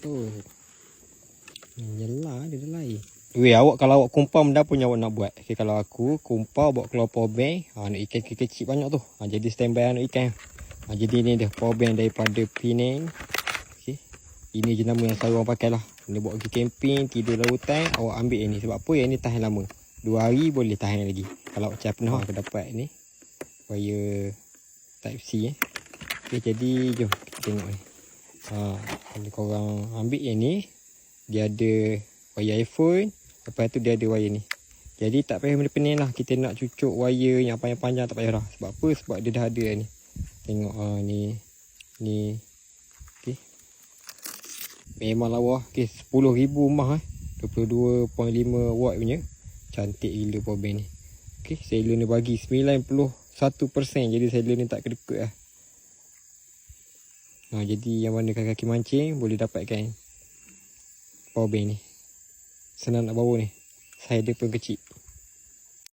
tu. Yelah, dia dah lain. Weh, awak kalau awak kumpau benda punya awak nak buat. Okay, kalau aku kumpau bawa keluar power bank, nak ikan kecil banyak tu. Jadi standby nak ikan. Jadi ni dia power bank daripada Penang. Okay. Ini je nama yang selalu orang pakai lah. Dia bawa pergi camping, tidur lautan, awak ambil yang ni. Sebab apa yang ni tahan lama. 2 hari boleh tahan lagi. Kalau macam pernah aku dapat ni. Wire type C Okay, jadi jom kita tengok ni. Kalau korang ambil yang ni, dia ada wire iPhone. Lepas tu dia ada wire ni. Jadi tak payah benda pening lah. Kita nak cucuk wire yang panjang-panjang tak payah lah. Sebab apa? Sebab dia dah ada ni. Tengok ni. Okay. Memang lawa. Okay, 10,000 mah 22.5 watt punya. Cantik gila power bank ni. Okay, seller ni bagi 91%. Jadi seller ni tak kedekut lah. Jadi yang mana kaki mancing boleh dapatkan power bank ni. Senang nak bawa ni. Saya dia pun kecil.